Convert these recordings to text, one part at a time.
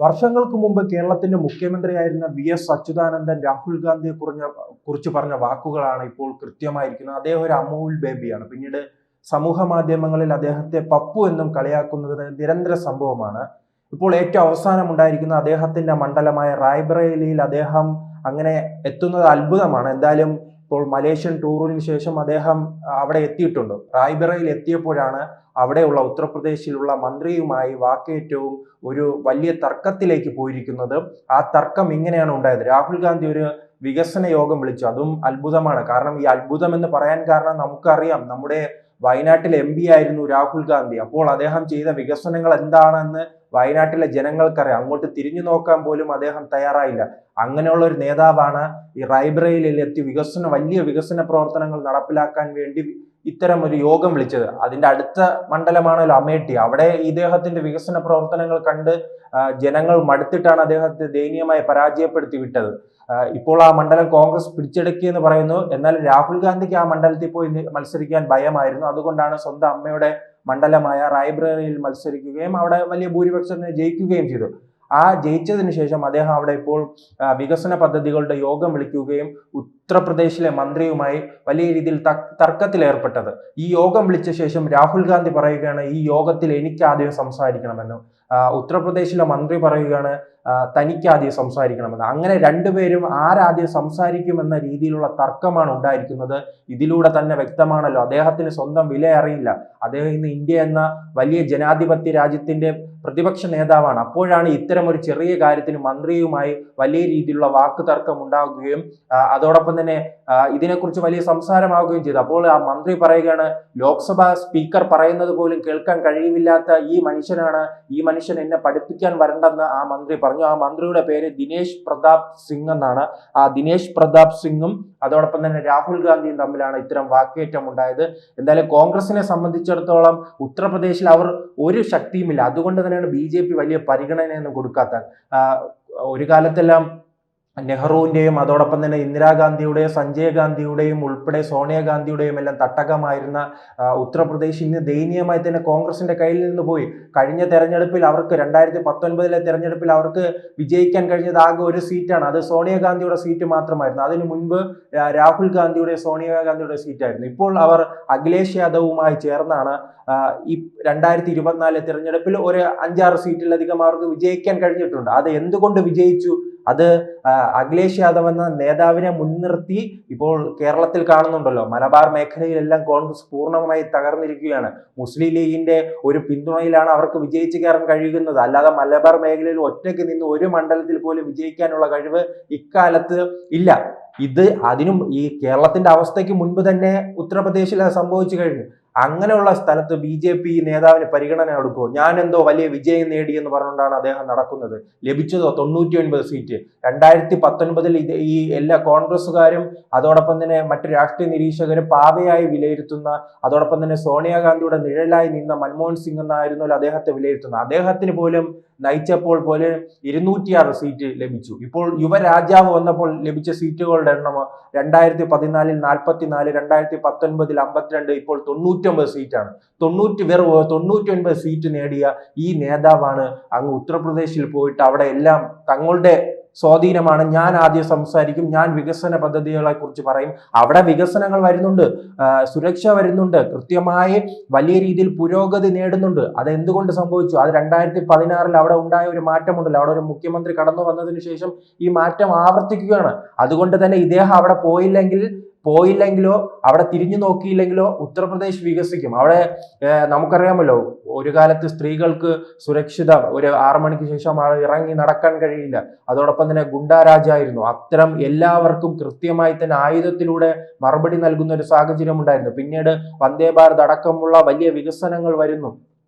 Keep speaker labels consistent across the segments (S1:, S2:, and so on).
S1: വർഷങ്ങൾക്ക് മുമ്പ് കേരളത്തിന്റെ മുഖ്യമന്ത്രിയായിരുന്ന വി.എസ്. അച്യുതാനന്ദൻ രാഹുൽ ഗാന്ധിയെ കുറിച്ച് പറഞ്ഞ വാക്കുകളാണ് ഇപ്പോൾ കൃത്യമായിരിക്കുന്നത്. അദ്ദേഹം ഒരു അമൂൽ ബേബിയാണ്. പിന്നീട് സമൂഹ മാധ്യമങ്ങളിൽ അദ്ദേഹത്തെ പപ്പു എന്നും കളിയാക്കുന്നത് നിരന്തര സംഭവമാണ്. ഇപ്പോൾ ഏറ്റവും അവസാനം ഉണ്ടായിരിക്കുന്ന അദ്ദേഹത്തിന്റെ മണ്ഡലമായ റായ്ബറേലിയിൽ അദ്ദേഹം അങ്ങനെ എത്തുന്നത് അത്ഭുതമാണ്. എന്തായാലും ഇപ്പോൾ മലേഷ്യൻ ടൂറിന് ശേഷം അദ്ദേഹം അവിടെ എത്തിയിട്ടുണ്ട്. റായ്ബറയിൽ എത്തിയപ്പോഴാണ് അവിടെയുള്ള ഉത്തർപ്രദേശിലുള്ള മന്ത്രിയുമായി വാക്കേറ്റവും ഒരു വലിയ തർക്കത്തിലേക്ക് പോയിരിക്കുന്നത്. ആ തർക്കം ഇങ്ങനെയാണ് ഉണ്ടായത്. രാഹുൽ ഗാന്ധി ഒരു വികസന യോഗം വിളിച്ചു. അതും അത്ഭുതമാണ്. കാരണം ഈ അത്ഭുതം എന്ന് പറയാൻ കാരണം നമുക്കറിയാം, നമ്മുടെ വയനാട്ടിലെ MP ആയിരുന്നു രാഹുൽ ഗാന്ധി. അപ്പോൾ അദ്ദേഹം ചെയ്ത വികസനങ്ങൾ എന്താണെന്ന് വയനാട്ടിലെ ജനങ്ങൾക്കറിയാം. അങ്ങോട്ട് തിരിഞ്ഞു നോക്കാൻ പോലും അദ്ദേഹം തയ്യാറായില്ല. അങ്ങനെയുള്ള ഒരു നേതാവാണ് ഈ റായ്ബറേലിയിൽ എത്തി വലിയ വികസന പ്രവർത്തനങ്ങൾ നടപ്പിലാക്കാൻ വേണ്ടി ഇത്തരം ഒരു യോഗം വിളിച്ചത്. അതിന്റെ അടുത്ത മണ്ഡലമാണല്ലോ അമേഠി. അവിടെ ഇദ്ദേഹത്തിന്റെ വികസന പ്രവർത്തനങ്ങൾ കണ്ട് ജനങ്ങൾ മടുത്തിട്ടാണ് അദ്ദേഹത്തെ ദയനീയമായി പരാജയപ്പെടുത്തി വിട്ടത്. ഇപ്പോൾ ആ മണ്ഡലം കോൺഗ്രസ് പിടിച്ചെടുക്കിയെന്ന് പറയുന്നു. എന്നാൽ രാഹുൽ ഗാന്ധിക്ക് ആ മണ്ഡലത്തിൽ പോയി മത്സരിക്കാൻ ഭയമായിരുന്നു. അതുകൊണ്ടാണ് സ്വന്തം അമ്മയുടെ മണ്ഡലമായ റായ്ബറേലിയിൽ മത്സരിക്കുകയും അവിടെ വലിയ ഭൂരിപക്ഷത്തിന് ജയിക്കുകയും ചെയ്തു. ആ ജയിച്ചതിന് ശേഷം അദ്ദേഹം അവിടെ ഇപ്പോൾ വികസന പദ്ധതികളുടെ യോഗം വിളിക്കുകയും ഉത്തർപ്രദേശിലെ മന്ത്രിയുമായി വലിയ രീതിയിൽ തർക്കത്തിൽ ഏർപ്പെട്ടത്. ഈ യോഗം വിളിച്ച ശേഷം രാഹുൽ ഗാന്ധി പറയുകയാണ്, ഈ യോഗത്തിൽ എനിക്ക് ആദ്യം സംസാരിക്കണമെന്ന്. ഉത്തർപ്രദേശിലെ മന്ത്രി പറയുകയാണ്, തനിക്ക് ആദ്യം സംസാരിക്കണമെന്ന്. അങ്ങനെ രണ്ടുപേരും ആരാദ്യം സംസാരിക്കുമെന്ന രീതിയിലുള്ള തർക്കമാണ് ഉണ്ടായിരിക്കുന്നത്. ഇതിലൂടെ തന്നെ വ്യക്തമാണല്ലോ, അദ്ദേഹത്തിന് സ്വന്തം വില അറിയില്ല. അദ്ദേഹം ഇന്ന് ഇന്ത്യ എന്ന വലിയ ജനാധിപത്യ രാജ്യത്തിന്റെ പ്രതിപക്ഷ നേതാവാണ്. അപ്പോഴാണ് ഇത്തരം ഒരു ചെറിയ കാര്യത്തിന് മന്ത്രിയുമായി വലിയ രീതിയിലുള്ള വാക്ക് തർക്കം ഉണ്ടാകുകയും അതോടൊപ്പം തന്നെ ഇതിനെക്കുറിച്ച് വലിയ സംസാരമാവുകയും ചെയ്തു. അപ്പോൾ ആ മന്ത്രി പറയുകയാണ്, ലോക്സഭാ സ്പീക്കർ പറയുന്നത് പോലും കേൾക്കാൻ കഴിവില്ലാത്ത ഈ മനുഷ്യൻ എന്നെ പഠിപ്പിക്കാൻ വരണ്ടെന്ന് ആ മന്ത്രി പറഞ്ഞു. ആ മന്ത്രിയുടെ പേര് ദിനേശ് പ്രതാപ് സിംഗ് എന്നാണ്. ആ ദിനേശ് പ്രതാപ് സിംഗും അതോടൊപ്പം തന്നെ രാഹുൽ ഗാന്ധിയും തമ്മിലാണ് ഇത്തരം വാക്കേറ്റം ഉണ്ടായത്. എന്തായാലും കോൺഗ്രസിനെ സംബന്ധിച്ചിടത്തോളം ഉത്തർപ്രദേശിൽ അവർ ഒരു ശക്തിയുമില്ല. അതുകൊണ്ട് തന്നെയാണ് BJP വലിയ പരിഗണനയൊന്നും കൊടുക്കാത്ത. ഒരു കാലത്തെല്ലാം നെഹ്റുവിന്റെയും അതോടൊപ്പം തന്നെ ഇന്ദിരാഗാന്ധിയുടെയും സഞ്ജയ് ഗാന്ധിയുടെയും ഉൾപ്പെടെ സോണിയാഗാന്ധിയുടെയും എല്ലാം തട്ടകമായിരുന്ന ഉത്തർപ്രദേശ് ഇന്ന് ദയനീയമായി തന്നെ കോൺഗ്രസിന്റെ കയ്യിൽ നിന്ന് പോയി. കഴിഞ്ഞ തെരഞ്ഞെടുപ്പിൽ അവർക്ക് 2019 തെരഞ്ഞെടുപ്പിൽ അവർക്ക് വിജയിക്കാൻ കഴിഞ്ഞത് ആകെ ഒരു സീറ്റാണ്. അത് സോണിയാഗാന്ധിയുടെ സീറ്റ് മാത്രമായിരുന്നു. അതിനു മുൻപ് രാഹുൽ ഗാന്ധിയുടെ സോണിയാഗാന്ധിയുടെ സീറ്റായിരുന്നു. ഇപ്പോൾ അവർ അഖിലേഷ് യാദവുമായി ചേർന്നാണ് ഈ 2024 തെരഞ്ഞെടുപ്പിൽ ഒരു 5-6 സീറ്റിലധികം അവർക്ക് വിജയിക്കാൻ കഴിഞ്ഞിട്ടുണ്ട്. അത് എന്തുകൊണ്ട് വിജയിച്ചു? അത് അഖിലേഷ് യാദവ് എന്ന നേതാവിനെ മുൻനിർത്തി ഇപ്പോൾ കേരളത്തിൽ കാണുന്നുണ്ടല്ലോ, മലബാർ മേഖലയിലെല്ലാം കോൺഗ്രസ് പൂർണ്ണമായി തകർന്നിരിക്കുകയാണ്. മുസ്ലിം ലീഗിന്റെ ഒരു പിന്തുണയിലാണ് അവർക്ക് വിജയിച്ചു കയറാൻ കഴിയുന്നത്. അല്ലാതെ മലബാർ മേഖലയിൽ ഒറ്റയ്ക്ക് നിന്ന് ഒരു മണ്ഡലത്തിൽ പോലും വിജയിക്കാനുള്ള കഴിവ് ഇക്കാലത്ത് ഇല്ല. അതിനും ഈ കേരളത്തിന്റെ അവസ്ഥയ്ക്ക് മുൻപ് തന്നെ ഉത്തർപ്രദേശിൽ അത് സംഭവിച്ചു കഴിഞ്ഞു. അങ്ങനെയുള്ള സ്ഥലത്ത് BJP നേതാവിന് പരിഗണന കൊടുക്കുമോ? ഞാൻ എന്തോ വലിയ വിജയം നേടി എന്ന് പറഞ്ഞുകൊണ്ടാണ് അദ്ദേഹം നടക്കുന്നത്. ലഭിച്ചതോ 99 സീറ്റ്. 2019 ഈ എല്ലാ കോൺഗ്രസുകാരും അതോടൊപ്പം തന്നെ മറ്റു രാഷ്ട്രീയ നിരീക്ഷകരും പാവയായി വിലയിരുത്തുന്ന, അതോടൊപ്പം തന്നെ സോണിയാഗാന്ധിയുടെ നിഴലായി നിന്ന മൻമോഹൻ സിംഗ് എന്നായിരുന്നല്ലോ അദ്ദേഹത്തെ വിലയിരുത്തുന്നത്. അദ്ദേഹത്തിന് പോലും നയിച്ചപ്പോൾ പോലെ 206 സീറ്റ് ലഭിച്ചു. ഇപ്പോൾ യുവരാജാവ് വന്നപ്പോൾ ലഭിച്ച സീറ്റുകളുടെ എണ്ണം 2014 44, 2019 52, ഇപ്പോൾ 99 സീറ്റാണ്. 99 സീറ്റ് നേടിയ ഈ നേതാവാണ് അങ്ങ് ഉത്തർപ്രദേശിൽ പോയിട്ട് അവിടെ എല്ലാം തങ്ങളുടെ സ്വാധീനമാണ്, ഞാൻ ആദ്യം സംസാരിക്കും, ഞാൻ വികസന പദ്ധതികളെ കുറിച്ച് പറയും. അവിടെ വികസനങ്ങൾ വരുന്നുണ്ട്, സുരക്ഷ വരുന്നുണ്ട്, കൃത്യമായി വലിയ രീതിയിൽ പുരോഗതി നേടുന്നുണ്ട്. അത് എന്തുകൊണ്ട് സംഭവിച്ചു? അത് 2016 അവിടെ ഉണ്ടായ ഒരു മാറ്റമുണ്ടല്ലോ. അവിടെ ഒരു മുഖ്യമന്ത്രി കടന്നു വന്നതിന് ശേഷം ഈ മാറ്റം ആവർത്തിക്കുകയാണ്. അതുകൊണ്ട് തന്നെ ഇദ്ദേഹം അവിടെ പോയില്ലെങ്കിലോ അവിടെ തിരിഞ്ഞു നോക്കിയില്ലെങ്കിലോ ഉത്തർപ്രദേശ് വികസിക്കും. അവിടെ നമുക്കറിയാമല്ലോ, ഒരു കാലത്ത് സ്ത്രീകൾക്ക് സുരക്ഷിത ഒരു 6 മണിക്ക് ശേഷം ഇറങ്ങി നടക്കാൻ കഴിയില്ല. അതോടൊപ്പം തന്നെ ഗുണ്ടാരാജായിരുന്നു. അത്തരം എല്ലാവർക്കും കൃത്യമായി തന്നെ ആയുധത്തിലൂടെ മറുപടി നൽകുന്ന ഒരു സാഹചര്യം ഉണ്ടായിരുന്നു. പിന്നീട് വന്ദേ ഭാരത് അടക്കമുള്ള വലിയ വികസനങ്ങൾ വരുന്നു.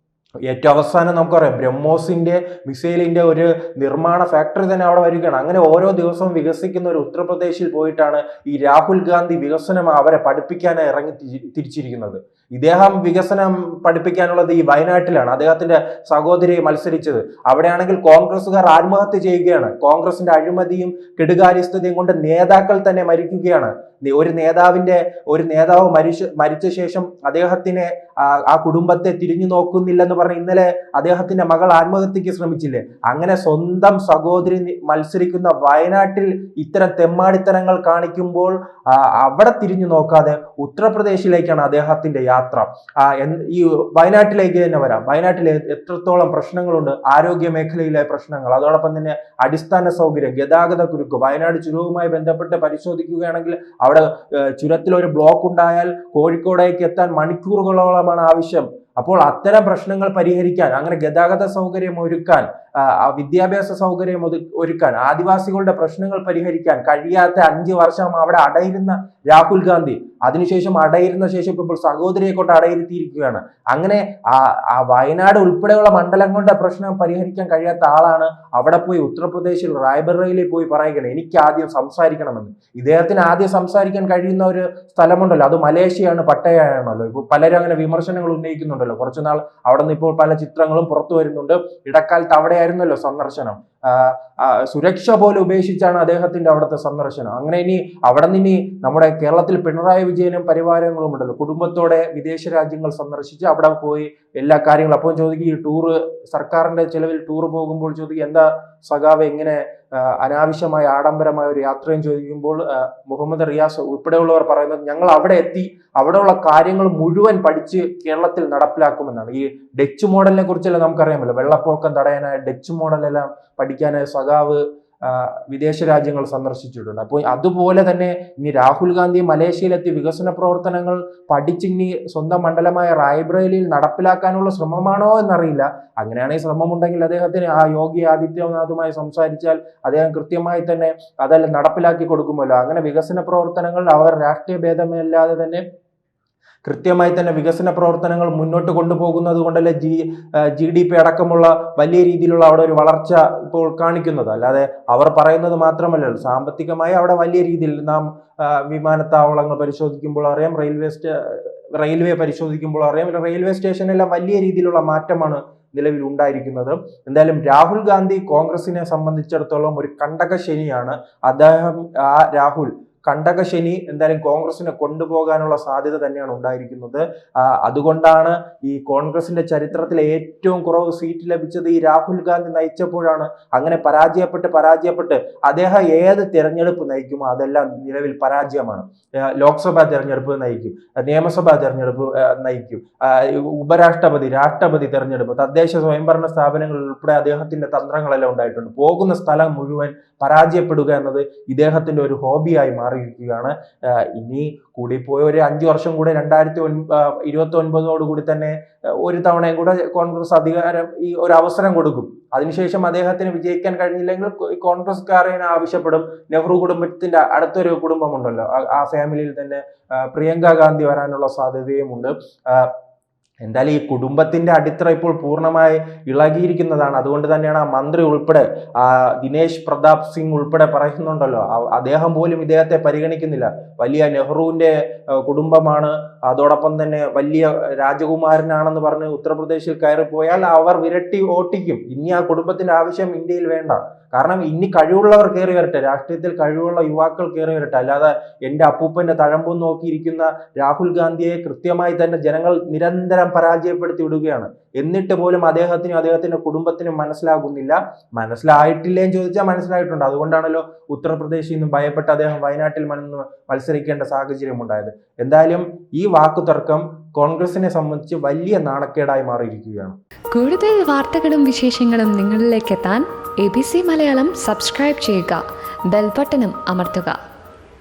S1: ഏറ്റവും അവസാനം നമുക്കറിയാം, ബ്രഹ്മോസിന്റെ മിസൈലിന്റെ ഒരു നിർമ്മാണ ഫാക്ടറി തന്നെ അവിടെ വരികയാണ്. അങ്ങനെ ഓരോ ദിവസവും വികസിക്കുന്ന ഒരു ഉത്തർപ്രദേശിൽ പോയിട്ടാണ് ഈ രാഹുൽ ഗാന്ധി വികസനം അവരെ പഠിപ്പിക്കാനായി ഇറങ്ങി തിരിച്ചിരിക്കുന്നത്. ഇദ്ദേഹം വികസനം പഠിപ്പിക്കാനുള്ളത് ഈ വയനാട്ടിലാണ്. അദ്ദേഹത്തിന്റെ സഹോദരി മത്സരിച്ചത് അവിടെയാണെങ്കിൽ കോൺഗ്രസുകാർ ആത്മഹത്യ ചെയ്യുകയാണ്. കോൺഗ്രസിന്റെ അഴിമതിയും കെടുകാര്യസ്ഥതയും കൊണ്ട് നേതാക്കൾ തന്നെ മരിക്കുകയാണ്. ഒരു നേതാവ് മരിച്ച ശേഷം അദ്ദേഹത്തിനെ ആ കുടുംബത്തെ തിരിഞ്ഞു നോക്കുന്നില്ലെന്ന് പറഞ്ഞ് ഇന്നലെ അദ്ദേഹത്തിന്റെ മകൾ ആത്മഹത്യക്ക് ശ്രമിച്ചില്ലേ? അങ്ങനെ സ്വന്തം സഹോദരി മത്സരിക്കുന്ന വയനാട്ടിൽ ഇത്തരം തെമ്മാടിത്തരങ്ങൾ കാണിക്കുമ്പോൾ അവിടെ തിരിഞ്ഞു നോക്കാതെ ഉത്തർപ്രദേശിലേക്കാണ് അദ്ദേഹത്തിന്റെ യാത്ര. ഈ വയനാട്ടിലേക്ക് തന്നെ വരാം. വയനാട്ടിൽ എത്രത്തോളം പ്രശ്നങ്ങളുണ്ട്, ആരോഗ്യ മേഖലയിലെ പ്രശ്നങ്ങൾ, അതോടൊപ്പം തന്നെ അടിസ്ഥാന സൗകര്യം, ഗതാഗത കുരുക്ക്. വയനാട് ചുരവുമായി ബന്ധപ്പെട്ട് പരിശോധിക്കുകയാണെങ്കിൽ അവിടെ ചുരത്തിൽ ഒരു ബ്ലോക്ക് ഉണ്ടായാൽ കോഴിക്കോടേക്ക് എത്താൻ മണിക്കൂറുകളോളമാണ് ആവശ്യം. അപ്പോൾ അത്തരം പ്രശ്നങ്ങൾ പരിഹരിക്കാൻ, അങ്ങനെ ഗതാഗത സൗകര്യം ഒരുക്കാൻ, വിദ്യാഭ്യാസ സൗകര്യം ഒരുക്കാൻ, ആദിവാസികളുടെ പ്രശ്നങ്ങൾ പരിഹരിക്കാൻ കഴിയാത്ത 5 വർഷം അവിടെ അടയിരുന്ന രാഹുൽ ഗാന്ധി അതിനുശേഷം അടയിരുന്ന ശേഷം ഇപ്പോൾ സഹോദരിയെ കൊണ്ട് അടയിരുത്തിയിരിക്കുകയാണ്. അങ്ങനെ ആ വയനാട് ഉൾപ്പെടെയുള്ള മണ്ഡലങ്ങളുടെ പ്രശ്നം പരിഹരിക്കാൻ കഴിയാത്ത ആളാണ് അവിടെ പോയി ഉത്തർപ്രദേശിൽ റായ്ബറേലിയിൽ പോയി പറയുകയാണ് എനിക്ക് ആദ്യം സംസാരിക്കണമെന്ന്. ഇദ്ദേഹത്തിന് ആദ്യം സംസാരിക്കാൻ കഴിയുന്ന ഒരു സ്ഥലമുണ്ടല്ലോ, അത് മലേഷ്യയാണ്, പട്ടയാണല്ലോ. ഇപ്പോൾ പലരും അങ്ങനെ വിമർശനങ്ങൾ ഉന്നയിക്കുന്നുണ്ടല്ലോ. കുറച്ചുനാൾ അവിടെ നിന്ന് ഇപ്പോൾ പല ചിത്രങ്ങളും പുറത്തു വരുന്നുണ്ട്. ഇടക്കാലത്ത് അവിടെയായിരുന്നല്ലോ സന്ദർശനം. സുരക്ഷ പോലെ ഉപേക്ഷിച്ചാണ് അദ്ദേഹത്തിന്റെ അവിടുത്തെ സന്ദർശനം. അങ്ങനെ ഇനി അവിടെ നിന്ന് നമ്മുടെ കേരളത്തിൽ പിണറായി വിജയനും പരിവാരങ്ങളും ഉണ്ടല്ലോ, കുടുംബത്തോടെ വിദേശ രാജ്യങ്ങൾ സന്ദർശിച്ച് അവിടെ പോയി എല്ലാ കാര്യങ്ങളും. അപ്പോൾ ചോദിക്കും, ഈ ടൂറ് സർക്കാരിന്റെ ചെലവിൽ ടൂർ പോകുമ്പോൾ ചോദിക്കും എന്താ സഖാവ് ഇങ്ങനെ അനാവശ്യമായ ആഡംബരമായ ഒരു യാത്രയും ചോദിക്കുമ്പോൾ മുഹമ്മദ് റിയാസ് ഉൾപ്പെടെയുള്ളവർ പറയുന്നത് ഞങ്ങൾ അവിടെ എത്തി അവിടെയുള്ള കാര്യങ്ങൾ മുഴുവൻ പഠിച്ച് കേരളത്തിൽ നടപ്പിലാക്കുമെന്നാണ്. ഈ ഡച്ച് മോഡലിനെ കുറിച്ചെല്ലാം നമുക്കറിയാമല്ലോ, വെള്ളപ്പൊക്കം തടയാനായ ഡച്ച് മോഡലെല്ലാം പഠിക്കാനായി സഖാവ് വിദേശ രാജ്യങ്ങൾ സന്ദർശിച്ചിട്ടുണ്ട്. അപ്പോൾ അതുപോലെ തന്നെ ഇനി രാഹുൽ ഗാന്ധി മലേഷ്യയിലെത്തി വികസന പ്രവർത്തനങ്ങൾ പഠിച്ചിനി സ്വന്തം മണ്ഡലമായ റായ്ബറേലിയിൽ നടപ്പിലാക്കാനുള്ള ശ്രമമാണോ എന്നറിയില്ല. അങ്ങനെയാണെങ്കിൽ ശ്രമമുണ്ടെങ്കിൽ അദ്ദേഹത്തിന് യോഗി ആദിത്യനാഥുമായി സംസാരിച്ചാൽ അദ്ദേഹം കൃത്യമായി തന്നെ അതെല്ലാം നടപ്പിലാക്കി കൊടുക്കുമല്ലോ. അങ്ങനെ വികസന പ്രവർത്തനങ്ങൾ അവർ രാഷ്ട്രീയ ഭേദമില്ലാതെ തന്നെ കൃത്യമായി തന്നെ വികസന പ്രവർത്തനങ്ങൾ മുന്നോട്ട് കൊണ്ടുപോകുന്നത് കൊണ്ടല്ലേ GDP അടക്കമുള്ള വലിയ രീതിയിലുള്ള അവിടെ ഒരു വളർച്ച ഇപ്പോൾ കാണിക്കുന്നത്. അല്ലാതെ അവർ പറയുന്നത് മാത്രമല്ലല്ലോ, സാമ്പത്തികമായി അവിടെ വലിയ രീതിയിൽ നാം വിമാനത്താവളങ്ങൾ പരിശോധിക്കുമ്പോൾ അറിയാം, റെയിൽവേ പരിശോധിക്കുമ്പോൾ അറിയാം, റെയിൽവേ സ്റ്റേഷനെല്ലാം വലിയ രീതിയിലുള്ള മാറ്റമാണ് നിലവിൽ ഉണ്ടായിരിക്കുന്നത്. എന്തായാലും രാഹുൽ ഗാന്ധി കോൺഗ്രസിനെ സംബന്ധിച്ചിടത്തോളം ഒരു കണ്ടകശനിയാണ്. രാഹുൽ കണ്ടകശനി എന്തായാലും കോൺഗ്രസിനെ കൊണ്ടുപോകാനുള്ള സാധ്യത തന്നെയാണ് ഉണ്ടായിരിക്കുന്നത്. അതുകൊണ്ടാണ് ഈ കോൺഗ്രസിന്റെ ചരിത്രത്തിലെ ഏറ്റവും കുറവ് സീറ്റ് ലഭിച്ചത് ഈ രാഹുൽ ഗാന്ധി നയിച്ചപ്പോഴാണ്. അങ്ങനെ പരാജയപ്പെട്ട് അദ്ദേഹം ഏത് തിരഞ്ഞെടുപ്പ് നയിക്കുമോ അതെല്ലാം നിലവിൽ പരാജയമാണ്. ലോക്സഭാ തെരഞ്ഞെടുപ്പ് നയിക്കും, നിയമസഭാ തെരഞ്ഞെടുപ്പ് നയിക്കും, രാഷ്ട്രപതി തെരഞ്ഞെടുപ്പ്, തദ്ദേശ സ്വയംഭരണ സ്ഥാപനങ്ങളിൽ ഉൾപ്പെടെ അദ്ദേഹത്തിന്റെ തന്ത്രങ്ങളെല്ലാം ഉണ്ടായിട്ടുണ്ട്. പോകുന്ന സ്ഥലം മുഴുവൻ പരാജയപ്പെടുക എന്നത് ഇദ്ദേഹത്തിന്റെ ഒരു ഹോബിയായി മാറിയിരിക്കുകയാണ്. ഇനി കൂടിപ്പോയ ഒരു 5 വർഷം കൂടെ 2029 കൂടി തന്നെ ഒരു തവണയും കൂടെ കോൺഗ്രസ് ഈ ഒരു അവസരം കൊടുക്കും. അതിനുശേഷം അദ്ദേഹത്തിന് വിജയിക്കാൻ കഴിഞ്ഞില്ലെങ്കിൽ കോൺഗ്രസ്കാരെ ആവശ്യപ്പെടും. നെഹ്റു കുടുംബത്തിന്റെ അടുത്തൊരു കുടുംബമുണ്ടല്ലോ, ആ ഫാമിലിയിൽ തന്നെ പ്രിയങ്ക ഗാന്ധി വരാനുള്ള സാധ്യതയുമുണ്ട്. എന്തായാലും ഈ കുടുംബത്തിന്റെ അടിത്തറ ഇപ്പോൾ പൂർണ്ണമായി ഇളകിയിരിക്കുന്നതാണ്. അതുകൊണ്ട് തന്നെയാണ് ആ മന്ത്രി ഉൾപ്പെടെ ദിനേശ് പ്രതാപ് സിംഗ് ഉൾപ്പെടെ പറയുന്നുണ്ടല്ലോ, അദ്ദേഹം പോലും ഇദ്ദേഹത്തെ പരിഗണിക്കുന്നില്ല. വലിയ നെഹ്റുവിന്റെ കുടുംബമാണ്, അതോടൊപ്പം തന്നെ വലിയ രാജകുമാരനാണെന്ന് പറഞ്ഞ് ഉത്തർപ്രദേശിൽ കയറിപ്പോയാൽ അവർ വിരട്ടി ഓട്ടിക്കും. ഇനി ആ കുടുംബത്തിന്റെ ആവശ്യം ഇന്ത്യയിൽ വേണ്ട. കാരണം ഇനി കഴിവുള്ളവർ കയറി വരട്ടെ, രാഷ്ട്രീയത്തിൽ കഴിവുള്ള യുവാക്കൾ കയറി വരട്ടെ. അല്ലാതെ എൻ്റെ അപ്പൂപ്പന്റെ തഴമ്പും നോക്കിയിരിക്കുന്ന രാഹുൽ ഗാന്ധിയെ കൃത്യമായി തന്നെ ജനങ്ങൾ നിരന്തരം പരാജയപ്പെടുത്തി വിടുകയാണ്. എന്നിട്ട് പോലും അദ്ദേഹത്തിന്റെ കുടുംബത്തിനും മനസ്സിലാകുന്നില്ല. മനസ്സിലായിട്ടില്ലേന്ന് ചോദിച്ചാൽ മനസ്സിലായിട്ടുണ്ട്. അതുകൊണ്ടാണല്ലോ ഉത്തർപ്രദേശിൽ നിന്നും ഭയപ്പെട്ട് അദ്ദേഹം വയനാട്ടിൽ മത്സരിക്കേണ്ട സാഹചര്യം ഉണ്ടായത്. എന്തായാലും ഈ വാക്കുതർക്കം കോൺഗ്രസിനെ സംബന്ധിച്ച് വലിയ നാണക്കേടായി മാറിയിരിക്കുകയാണ്.
S2: കൂടുതൽ വാർത്തകളും വിശേഷങ്ങളും നിങ്ങളിലേക്ക് എത്താൻ ABC മലയാളം സബ്സ്ക്രൈബ് ചെയ്യുക, ബെൽ ബട്ടണും അമർത്തുക.